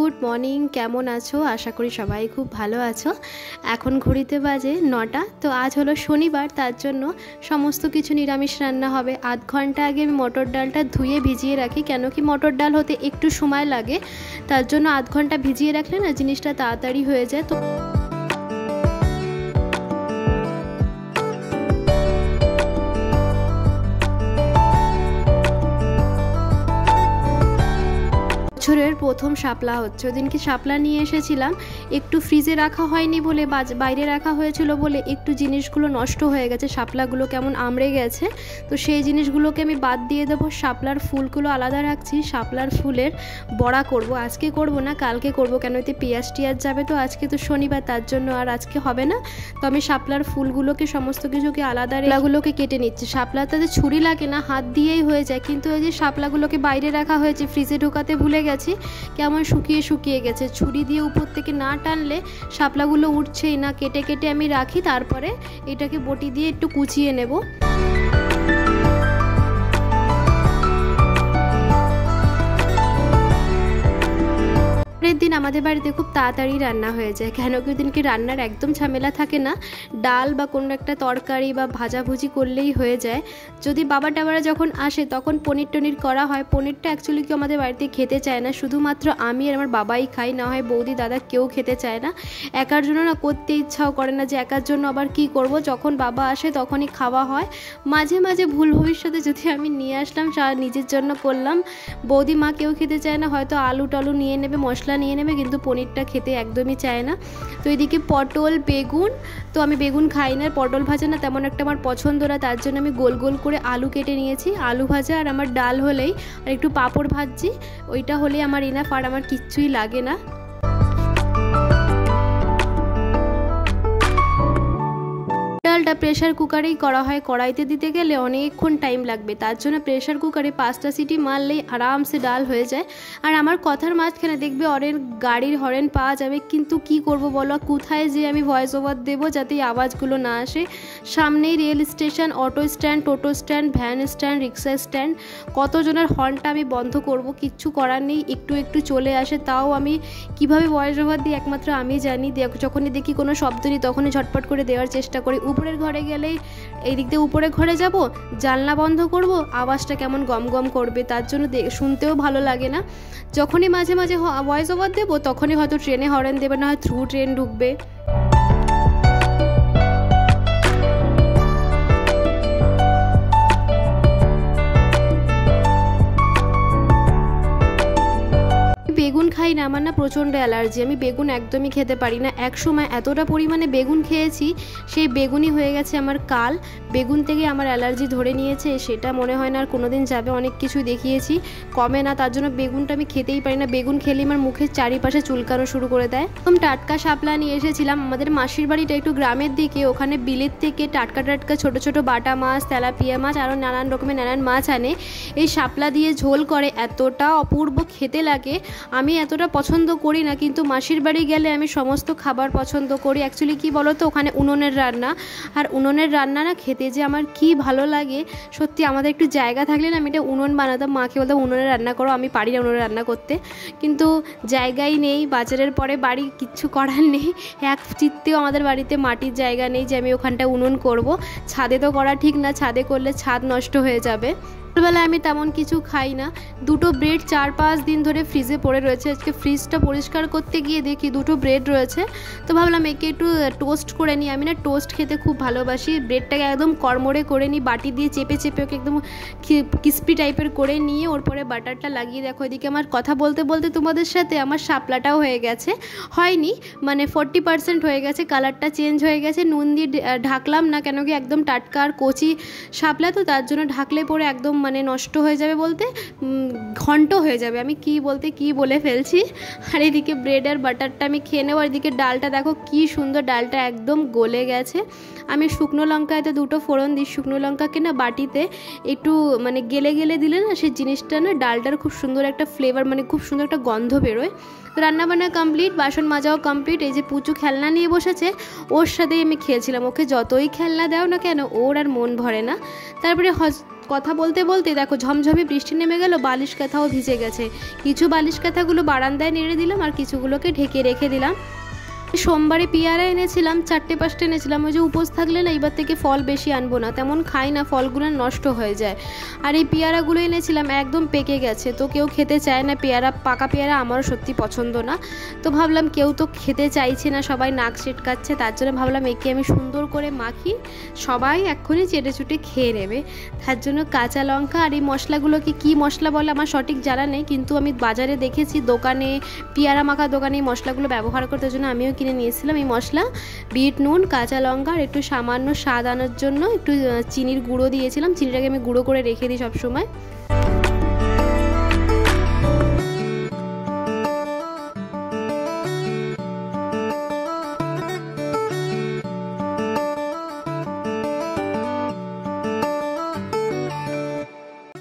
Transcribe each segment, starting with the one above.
Good morning, কেমন আছো? আশা করি সবাই খুব ভালো আছো। এখন ঘড়িতে বাজে 9টা। তো আজ হলো শনিবার, তার জন্য সমস্ত কিছু নিরামিষ রান্না হবে। আধ ঘন্টা আগে আমি মটর ডালটা ধুয়ে ভিজিয়ে রাখি, কেন কি মটর ডাল হতে একটু সময় লাগে, তার জন্য আধ ঘন্টা ভিজিয়ে রাখলে না জিনিসটা তাড়াতাড়ি হয়ে যায়। তো বছরের প্রথম শাপলা হচ্ছে। ওদিনকে শাপলা নিয়ে এসেছিলাম, একটু ফ্রিজে রাখা হয়নি বলে, বাইরে রাখা হয়েছিল বলে একটু জিনিসগুলো নষ্ট হয়ে গেছে, শাপলাগুলো কেমন আমড়ে গেছে। তো সেই জিনিসগুলোকে আমি বাদ দিয়ে দেবো, শাপলার ফুলগুলো আলাদা রাখছি। শাপলার ফুলের বড়া করব, আজকে করব না কালকে করব, কেন এতে পেঁয়াজ টিয়াজ যাবে। তো আজকে তো শনিবার, তার জন্য আর আজকে হবে না। তো আমি শাপলার ফুলগুলোকে সমস্ত কিছুকে আলাদা রেলাগুলোকে কেটে নিচ্ছি। শাপলাটাতে ছুরি লাগে না, হাত দিয়েই হয়ে যায়, কিন্তু ওই যে শাপলাগুলোকে বাইরে রাখা হয়েছে, ফ্রিজে ঢোকাতে ভুলে গেছি, কেমন শুকিয়ে গেছে। ছুরি দিয়ে উপর থেকে না টানলে শাপলাগুলো উঠছেই না। কেটে কেটে আমি রাখি, তারপরে এটাকে বটি দিয়ে একটু কুচিয়ে নেব। পরের দিন আমাদের বাড়িতে খুব তাড়াতাড়ি রান্না হয়ে যায়, কেন কি দিনকে রান্নার একদম ঝামেলা থাকে না। ডাল বা কোনো একটা তরকারি বা ভাজাভুজি করলেই হয়ে যায়। যদি বাবা টাবারা যখন আসে তখন পনির টনির করা হয়। পনিরটা অ্যাকচুয়ালি কেউ আমাদের বাড়িতে খেতে চায় না, শুধুমাত্র আমি আর আমার বাবাই খাই, না হয় বৌদি দাদা কেউ খেতে চায় না। একার জন্য না করতে ইচ্ছাও করে না, যে একার জন্য আবার কি করব। যখন বাবা আসে তখনই খাওয়া হয়। মাঝে মাঝে ভুল ভবিষ্যতে যদি আমি নিয়ে আসলাম, নিজের জন্য করলাম, বৌদি মা কেউ খেতে চায় না, হয়তো আলু টালু নিয়ে নেবে, মশলা নিয়ে নেবে, কিন্তু পনিরটা খেতে একদমই চায় না। তো এদিকে পটল বেগুন, তো আমি বেগুন খাই না, পটল ভাজা না তেমন একটা আমার পছন্দ না, তার জন্য আমি গোল গোল করে আলু কেটে নিয়েছি। আলু ভাজা আর আমার ডাল হলেই, আর একটু পাঁপড় ভাজছি, ওইটা হলেই আমার এনাফ, আর আমার কিচ্ছুই লাগে না। ডালটা প্রেশার কুকারেই করা হয়, কড়াইতে দিতে গেলে অনেকক্ষণ টাইম লাগবে, তার জন্য প্রেশার কুকারে 5টা সিটি মারলেই আরামসে ডাল হয়ে যায়। আর আমার কথার মাঝখানে দেখবে গাড়ির হরেন পাওয়া যাবে, কিন্তু কি করব বলো, কোথায় যে আমি ভয়েস ওভার দেবো যাতে আওয়াজগুলো না আসে। সামনেই রেল স্টেশন, অটো স্ট্যান্ড, টোটো স্ট্যান্ড, ভ্যান স্ট্যান্ড, রিক্সা স্ট্যান্ড, কতজনের হর্নটা আমি বন্ধ করব, কিচ্ছু করার নেই। একটু চলে আসে, তাও আমি কিভাবে ভয়েস ওভার দিই একমাত্র আমি জানি। যখনই দেখি কোনো শব্দ নেই তখনই ঝটপট করে দেওয়ার চেষ্টা করি। উপরের ঘরে গেলেই এই দিক দিয়ে উপরে ঘরে যাব, জানলা বন্ধ করব, আওয়াজটা কেমন গম গম করবে, তার জন্য শুনতেও ভালো লাগে না। যখনই মাঝে মাঝে ভয়েস ওভার দেবো তখনই হয়তো ট্রেনে হর্ন দেবে, না হয় থ্রু ট্রেন ঢুকবে। বেগুন খাই না, আমার না প্রচণ্ড অ্যালার্জি, আমি বেগুন একদমই খেতে পারি না। এক সময় এতটা পরিমাণে বেগুন খেয়েছি, সেই বেগুনই হয়ে গেছে আমার কাল। বেগুন থেকে আমার অ্যালার্জি ধরে নিয়েছে, সেটা মনে হয় না আর কোনোদিন যাবে। অনেক কিছু দেখিয়েছি, কমে না, তার জন্য বেগুনটা আমি খেতেই পারি না। বেগুন খেলে আমার মুখের চারিপাশে চুলকানো শুরু করে দেয়। একদম টাটকা শাপলা নিয়ে এসেছিলাম। আমাদের মাসির বাড়িটা একটু গ্রামের দিকে, ওখানে বিলেত থেকে টাটকা ছোট ছোট বাটা মাছ, তেলাপিয়া মাছ, আরও নানান রকমের নানান মাছ আনে, এই শাপলা দিয়ে ঝোল করে, এতটা অপূর্ব খেতে লাগে। আমি এতটা পছন্দ করি না, কিন্তু মাসির বাড়ি গেলে আমি সমস্ত খাবার পছন্দ করি। অ্যাকচুয়ালি কী বলো তো, ওখানে উনুনের রান্না, আর উনুনের রান্না না খেতে যে আমার কি ভালো লাগে। সত্যি আমাদের একটু জায়গা থাকলে না আমি এটা উনুন বানাতাম, মাকে বলতাম উনুনে রান্না করো, আমি পারি না উনুনে রান্না করতে, কিন্তু জায়গাই নেই। বাজারের পরে বাড়ি, কিচ্ছু করার নেই। এক চিত্তেও আমাদের বাড়িতে মাটির জায়গা নেই যে আমি ওখানটা উনুন করব। ছাদে তো করা ঠিক না, ছাদে করলে ছাদ নষ্ট হয়ে যাবে। ছোটবেলায় আমি তেমন কিছু খাই না। 2টো ব্রেড 4-5 দিন ধরে ফ্রিজে পড়ে রয়েছে। আজকে ফ্রিজটা পরিষ্কার করতে গিয়ে দেখি 2টো ব্রেড রয়েছে, তো ভাবলাম একে একটু টোস্ট করে নিই। আমি না টোস্ট খেতে খুব ভালোবাসি। ব্রেডটাকে একদম কড়মড়ে করে নিই, বাটি দিয়ে চেপে ওকে একদম ক্রিস্পি টাইপের করে নিয়ে ওর পরে বাটারটা লাগিয়ে, দেখো এদিকে আমার কথা বলতে বলতে তোমাদের সাথে আমার শাপলাটাও হয়ে গেছে, হয়নি মানে 40% হয়ে গেছে, কালারটা চেঞ্জ হয়ে গেছে। নুন দিয়ে ঢাকলাম না, কেন কি একদম টাটকা আর কচি শাপলা, তো তার জন্য ঢাকলে পরে একদম মানে নষ্ট হয়ে যাবে, বলতে ঘন্ট হয়ে যাবে। আমি কি বলে ফেলছি। আর এদিকে ব্রেড আর বাটারটা আমি খেয়ে নেব। আর এদিকে ডালটা দেখো কি সুন্দর, ডালটা একদম গলে গেছে। আমি শুকনো লঙ্কা এতে 2টো ফোড়ন দিই। শুকনো লঙ্কাকে না বাটিতে একটু মানে গেলে দিলে না সেই জিনিসটা না ডালটার খুব সুন্দর একটা ফ্লেভার, মানে খুব সুন্দর একটা গন্ধ বেরোয়। তো রান্নাবান্না কমপ্লিট, বাসন মাজাও কমপ্লিট। এই যে পুচু খেলনা নিয়ে বসেছে, ওর সাথেই আমি খেলছিলাম। ওকে যতই খেলনা দাও না কেন ওর আর মন ভরে না। তারপরে কথা বলতে বলতে দেখো ঝমঝমে বৃষ্টি নেমে গেল, বালিশ কাঁথাও ভিজে গেছে। কিছু বালিশ কাঁথাগুলো বারান্দায় নেড়ে দিলাম আর কিছুগুলোকে ঢেকে রেখে দিলাম। সোমবারে পেয়ারা এনেছিলাম, 4-5টা এনেছিলাম। ওই যে উপোস থাকলে না এবার থেকে ফল বেশি আনবো না, তেমন খাই না, ফলগুলো নষ্ট হয়ে যায়। আর এই পেয়ারাগুলো এনেছিলাম একদম পেকে গেছে, তো কেউ খেতে চায় না পেয়ারা, পাকা পেয়ারা আমারও সত্যি পছন্দ না। তো ভাবলাম কেউ তো খেতে চাইছে না, সবাই নাক ছিটকাচ্ছে, তার জন্য ভাবলাম একে আমি সুন্দর করে মাখি, সবাই এক্ষুনি চেটে চুটে খেয়ে নেবে। তার জন্য কাঁচা লঙ্কা আর এই মশলাগুলোকে কী মশলা বলে আমার সঠিক জানা নেই, কিন্তু আমি বাজারে দেখেছি দোকানে, পেয়ারা মাখা দোকানে এই মশলাগুলো ব্যবহার করতে, জন্য আমিও কিনে নিয়েছিলাম এই মশলা। বিট নুন, কাঁচা লঙ্কা আর একটু সামান্য স্বাদ আনার জন্য একটু চিনির গুঁড়ো দিয়েছিলাম। চিনিটাকে আমি গুঁড়ো করে রেখে দিই সবসময়।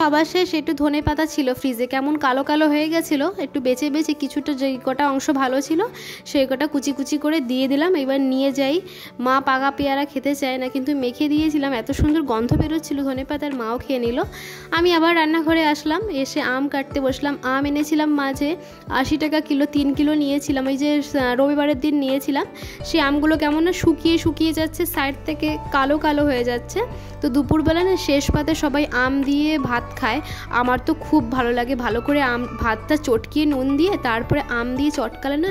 খাবার শেষ, একটু ধনে পাতা ছিল ফ্রিজে, কেমন কালো কালো হয়ে গেছিলো, একটু বেছে বেছে কিছুটা যে কটা অংশ ভালো ছিল সেই কটা কুচি কুচি করে দিয়ে দিলাম। এবার নিয়ে যাই। মা পাকা পেয়ারা খেতে চায় না, কিন্তু মেখে দিয়েছিলাম, এত সুন্দর গন্ধ বেরোচ্ছিল ধনে পাতার, মাও খেয়ে নিল। আমি আবার রান্নাঘরে আসলাম, এসে আম কাটতে বসলাম। আম এনেছিলাম মাঝে 80 টাকা কিলো, 3 কিলো নিয়েছিলাম, ওই যে রবিবারের দিন নিয়েছিলাম। সেই আমগুলো কেমন না শুকিয়ে শুকিয়ে যাচ্ছে, সাইড থেকে কালো কালো হয়ে যাচ্ছে। তো দুপুরবেলা না শেষ পাতে সবাই আম দিয়ে ভাত খায়, আমার তো খুব ভালো লাগে। ভালো করে ভাতটা চটকিয়ে নুন দিয়ে তারপরে আম দিয়ে চটকালে না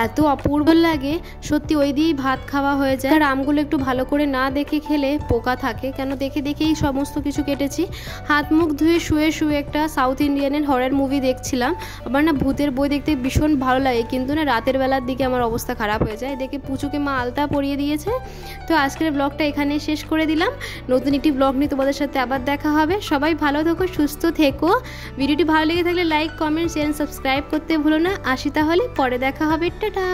এত অপূর্ব লাগে সত্যি, ওই দিয়েই ভাত খাওয়া হয়ে যায়। আর আমগুলো একটু ভালো করে না দেখে খেলে পোকা থাকে, কেন দেখে দেখেই সমস্ত কিছু কেটেছি। হাত মুখ ধুয়ে শুয়ে শুয়ে একটা সাউথ ইন্ডিয়ানের হরর মুভি দেখছিলাম। আমার না ভূতের বই দেখতে ভীষণ ভালো লাগে, কিন্তু না রাতের বেলার দিকে আমার অবস্থা খারাপ হয়ে যায়। দেখে পুচুকে মা আলতা পরিয়ে দিয়েছে। তো আজকের ব্লগটা এখানে শেষ করে দিলাম, নতুন একটি ব্লগ নিয়ে তোমাদের সাথে আবার দেখা হবে। সবাই ভালো থেকো, সুস্থ থেকো। ভিডিওটি ভালো লেগে থাকলে লাইক, কমেন্ট, শেয়ার, সাবস্ক্রাইব করতে ভুলো না। আসি তাহলে, পরে দেখা হবে, টাটা।